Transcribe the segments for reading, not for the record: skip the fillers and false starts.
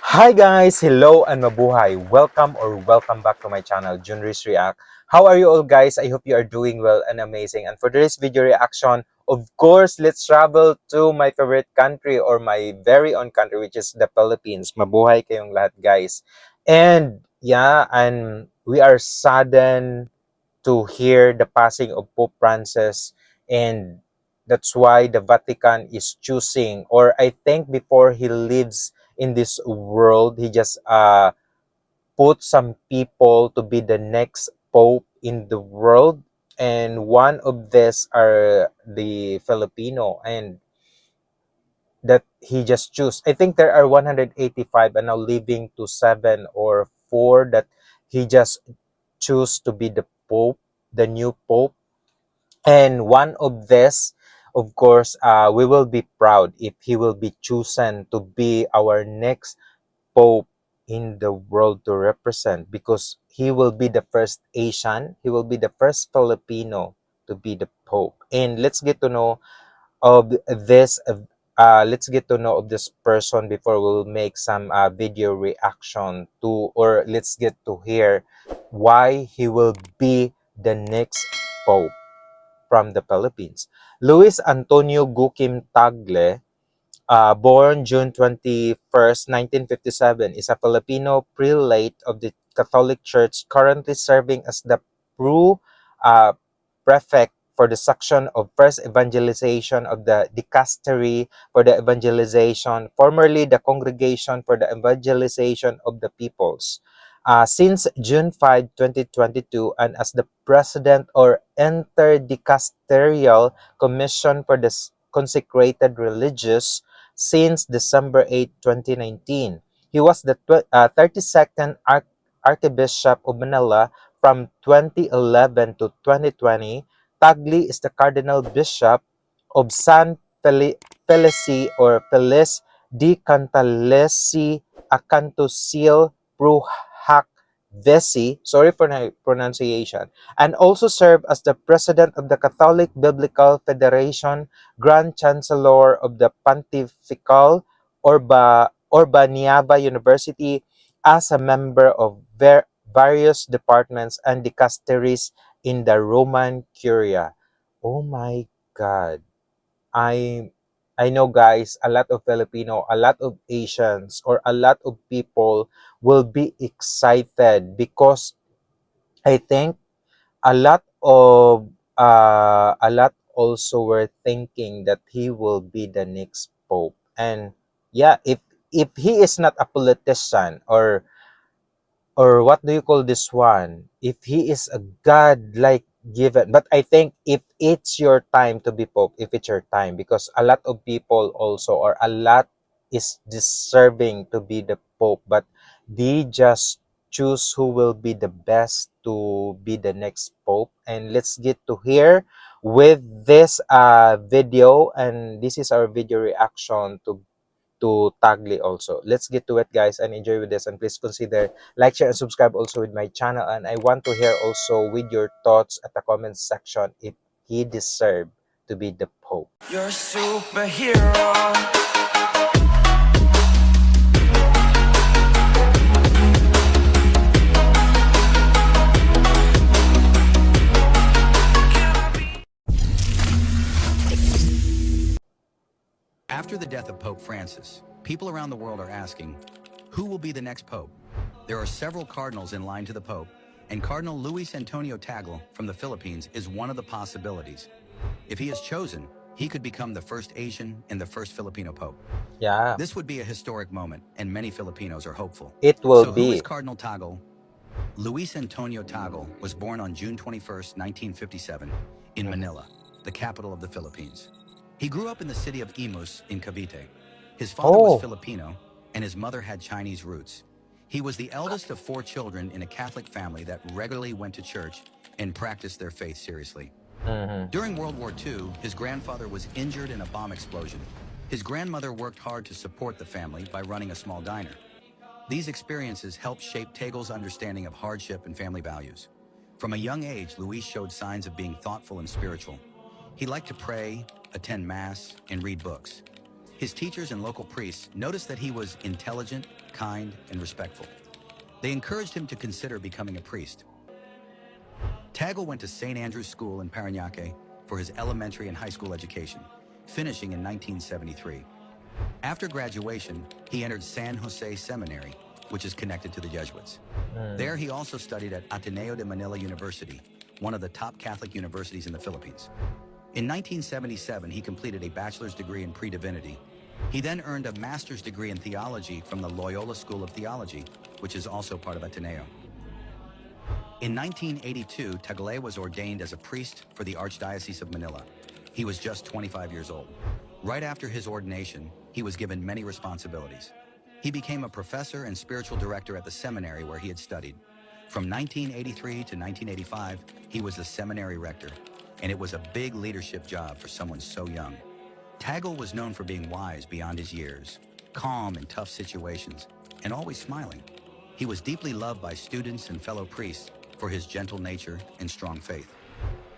Hi guys! Hello and mabuhay! Welcome back to my channel, Junris React. How are you all guys? I hope you are doing well and amazing. And for today's video reaction, of course, let's travel to my favorite country or my very own country, which is the Philippines. Mabuhay kayong lahat guys. And yeah, and we are saddened to hear the passing of Pope Francis, and that's why the Vatican is choosing, or I think before he leaves in this world, he just put some people to be the next Pope in the world, and one of these are the Filipino, and that he just choose. I think there are 185 and now leaving to 7 or 4 that he just choose to be the Pope, the new Pope. And one of this, of course, we will be proud if he will be chosen to be our next Pope in the world to represent, because he will be the first Asian, he will be the first Filipino to be the Pope. And let's get to know of this. Let's get to know of this person before we'll make some video reaction to, or let's get to hear why he will be the next Pope from the Philippines. Luis Antonio Gokim Tagle, born June 21st, 1957, is a Filipino prelate of the Catholic Church, currently serving as the Pro-Prefect for the Section of First Evangelization of the Dicastery for the Evangelization, formerly the Congregation for the Evangelization of the Peoples. Since June 5, 2022, and as the President or Interdicasterial Commission for the Consecrated Religious since December 8, 2019. He was the 32nd Archbishop of Manila from 2011 to 2020. Tagle is the Cardinal-Bishop of Felice or Felice di Cantalice, a Centocelle Pro-Prefect, sorry for my pronunciation, and also served as the President of the Catholic Biblical Federation, Grand Chancellor of the Pontifical Urbaniana University, as a member of various departments and dicasteries in the Roman Curia. Oh my God. I I know guys, a lot of Filipino, a lot of Asians, or a lot of people will be excited because I think a lot of a lot also were thinking that he will be the next Pope. And yeah, if he is not a politician, or what do you call this one, if he is a god like given, but I think if it's your time to be Pope, if it's your time, because a lot of people also, or a lot is deserving to be the Pope, but they just choose who will be the best to be the next Pope. And let's get to hear with this video, and this is our video reaction to Tagle also. Let's get to it guys, and enjoy with this, and please consider like, share, and subscribe also with my channel. And I want to hear also with your thoughts at the comment section if he deserved to be the Pope. You're a superhero. After the death of Pope Francis, people around the world are asking, who will be the next Pope? There are several cardinals in line to the Pope, and Cardinal Luis Antonio Tagle from the Philippines is one of the possibilities. If he is chosen, he could become the first Asian and the first Filipino Pope. Yeah, This would be a historic moment, and many Filipinos are hopeful. it will So be. who is Cardinal Tagle? Luis Antonio Tagle was born on June 21st, 1957, in Manila, the capital of the Philippines. He grew up in the city of Imus in Cavite. His father was Filipino, and his mother had Chinese roots. He was the eldest of 4 children in a Catholic family that regularly went to church and practiced their faith seriously. During World War II, his grandfather was injured in a bomb explosion. His grandmother worked hard to support the family by running a small diner. These experiences helped shape Tagle's understanding of hardship and family values. From a young age, Luis showed signs of being thoughtful and spiritual. He liked to pray, attend Mass, and read books. His teachers and local priests noticed that he was intelligent, kind, and respectful. They encouraged him to consider becoming a priest. Tagle went to St. Andrew's School in Parañaque for his elementary and high school education, finishing in 1973. After graduation, he entered San Jose Seminary, which is connected to the Jesuits. There he also studied at Ateneo de Manila University, one of the top Catholic universities in the Philippines. In 1977, he completed a bachelor's degree in pre-divinity. He then earned a master's degree in theology from the Loyola School of Theology, which is also part of Ateneo. In 1982, ʻtɑɡlɛ was ordained as a priest for the Archdiocese of Manila. He was just 25 years old. Right after his ordination, he was given many responsibilities. He became a professor and spiritual director at the seminary where he had studied. From 1983 to 1985, he was the seminary rector, and it was a big leadership job for someone so young. Tagle was known for being wise beyond his years, calm in tough situations, and always smiling. He was deeply loved by students and fellow priests for his gentle nature and strong faith.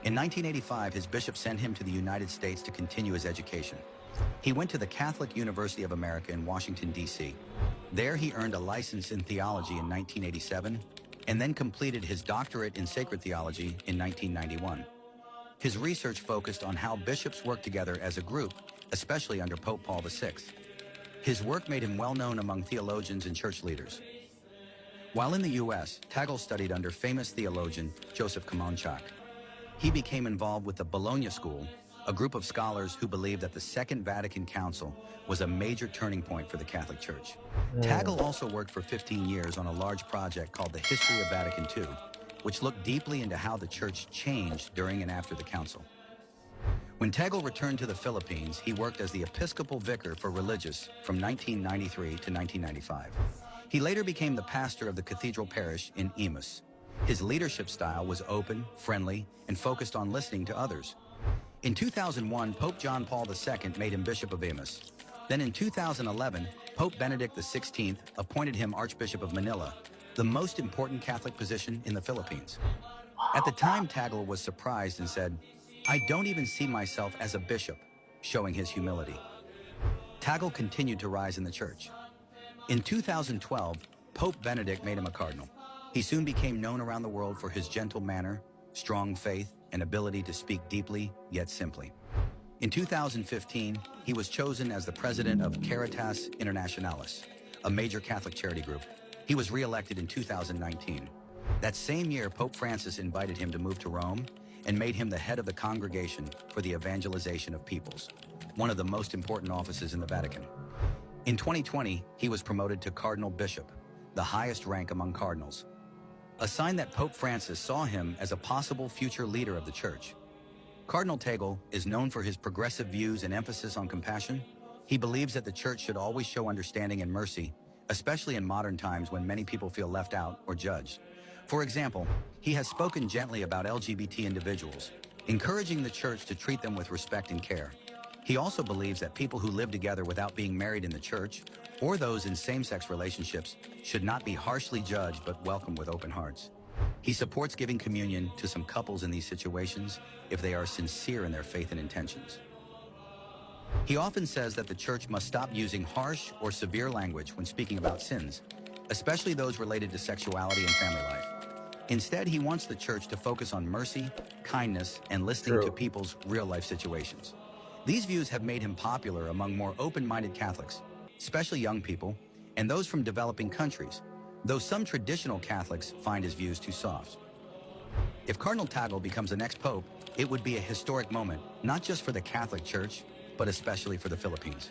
In 1985, his bishop sent him to the United States to continue his education. He went to the Catholic University of America in Washington, D.C. There he earned a license in theology in 1987 and then completed his doctorate in sacred theology in 1991. His research focused on how bishops work together as a group, especially under Pope Paul VI. His work made him well known among theologians and church leaders. While in the U.S., Tagle studied under famous theologian Joseph Kamonczak. He became involved with the Bologna School, a group of scholars who believed that the Second Vatican Council was a major turning point for the Catholic Church. Tagle also worked for 15 years on a large project called the History of Vatican II, which looked deeply into how the Church changed during and after the Council. When Tagle returned to the Philippines, he worked as the Episcopal Vicar for Religious from 1993 to 1995. He later became the pastor of the Cathedral Parish in Imus. His leadership style was open, friendly, and focused on listening to others. In 2001, Pope John Paul II made him Bishop of Imus. Then in 2011, Pope Benedict XVI appointed him Archbishop of Manila, the most important Catholic position in the Philippines. At the time, Tagle was surprised and said, "I don't even see myself as a bishop," showing his humility. Tagle continued to rise in the church. In 2012, Pope Benedict made him a cardinal. He soon became known around the world for his gentle manner, strong faith, and ability to speak deeply yet simply. In 2015, he was chosen as the president of Caritas Internationalis, a major Catholic charity group. He was re-elected in 2019. That same year, Pope Francis invited him to move to Rome and made him the head of the Congregation for the Evangelization of Peoples, one of the most important offices in the Vatican. In 2020, he was promoted to Cardinal-Bishop, the highest rank among cardinals, a sign that Pope Francis saw him as a possible future leader of the Church. Cardinal Tagle is known for his progressive views and emphasis on compassion. He believes that the Church should always show understanding and mercy, especially in modern times when many people feel left out or judged. For example, he has spoken gently about LGBT individuals, encouraging the Church to treat them with respect and care. He also believes that people who live together without being married in the Church, or those in same-sex relationships, should not be harshly judged but welcomed with open hearts. He supports giving communion to some couples in these situations if they are sincere in their faith and intentions. He often says that the Church must stop using harsh or severe language when speaking about sins, especially those related to sexuality and family life. Instead, he wants the Church to focus on mercy, kindness, and listening to people's real-life situations. These views have made him popular among more open-minded Catholics, especially young people, and those from developing countries, though some traditional Catholics find his views too soft. If Cardinal Tagle becomes the next pope, it would be a historic moment, not just for the Catholic Church, but especially for the Philippines.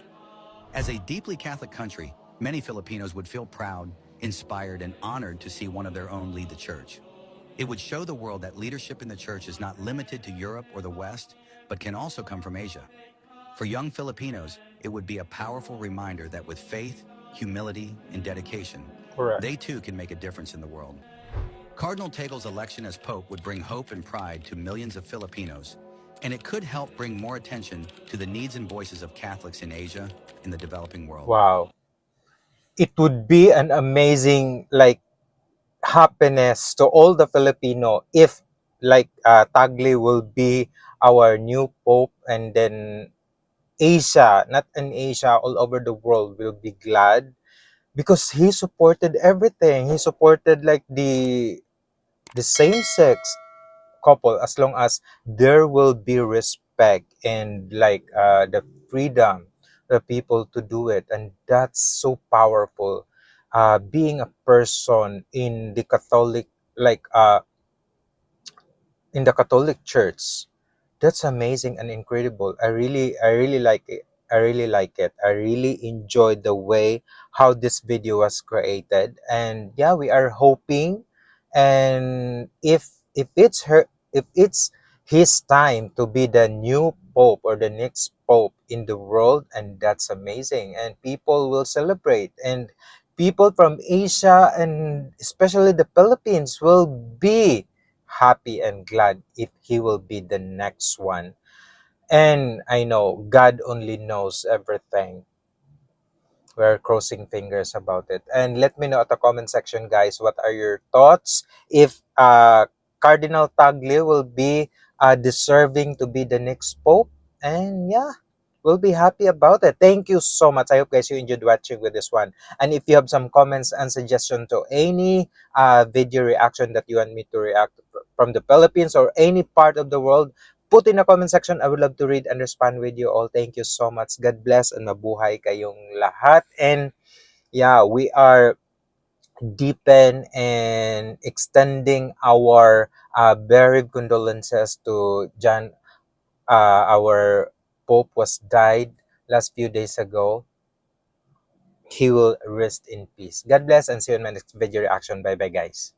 As a deeply Catholic country, many Filipinos would feel proud, inspired, and honored to see one of their own lead the Church. It would show the world that leadership in the Church is not limited to Europe or the West, but can also come from Asia. For young Filipinos, it would be a powerful reminder that with faith, humility, and dedication, they too can make a difference in the world. Cardinal Tagle's election as Pope would bring hope and pride to millions of Filipinos, and it could help bring more attention to the needs and voices of Catholics in Asia and the developing world. Wow. It would be an amazing, happiness to all the Filipino if, Tagle will be our new Pope, and then Asia, not in Asia, all over the world will be glad because he supported everything. He supported like the same sex couple as long as there will be respect and like the freedom the people to do it, and that's so powerful. Being a person in the Catholic, like in the Catholic Church, that's amazing and incredible. I really like it. I really like it. I really enjoyed the way how this video was created. And yeah, we are hoping, and if it's her, if it's his time to be the new pope or the next pope in the world, and that's amazing. And people will celebrate, and people from Asia and especially the Philippines will be happy and glad if he will be the next one. And I know God only knows everything. We're crossing fingers about it. And let me know at the comment section, guys, what are your thoughts if Cardinal Tagle will be deserving to be the next pope. And yeah, we'll be happy about it. Thank you so much. I hope guys you enjoyed watching with this one. And if you have some comments and suggestion to any video reaction that you want me to react from the Philippines or any part of the world, put in the comment section. I would love to read and respond with you all. Thank you so much. God bless and mabuhay kayong lahat. And yeah, we are deepen and extending our very condolences to John. Our Pope was died last few days ago. He will rest in peace. God bless and see you in my next video reaction. Bye bye, guys.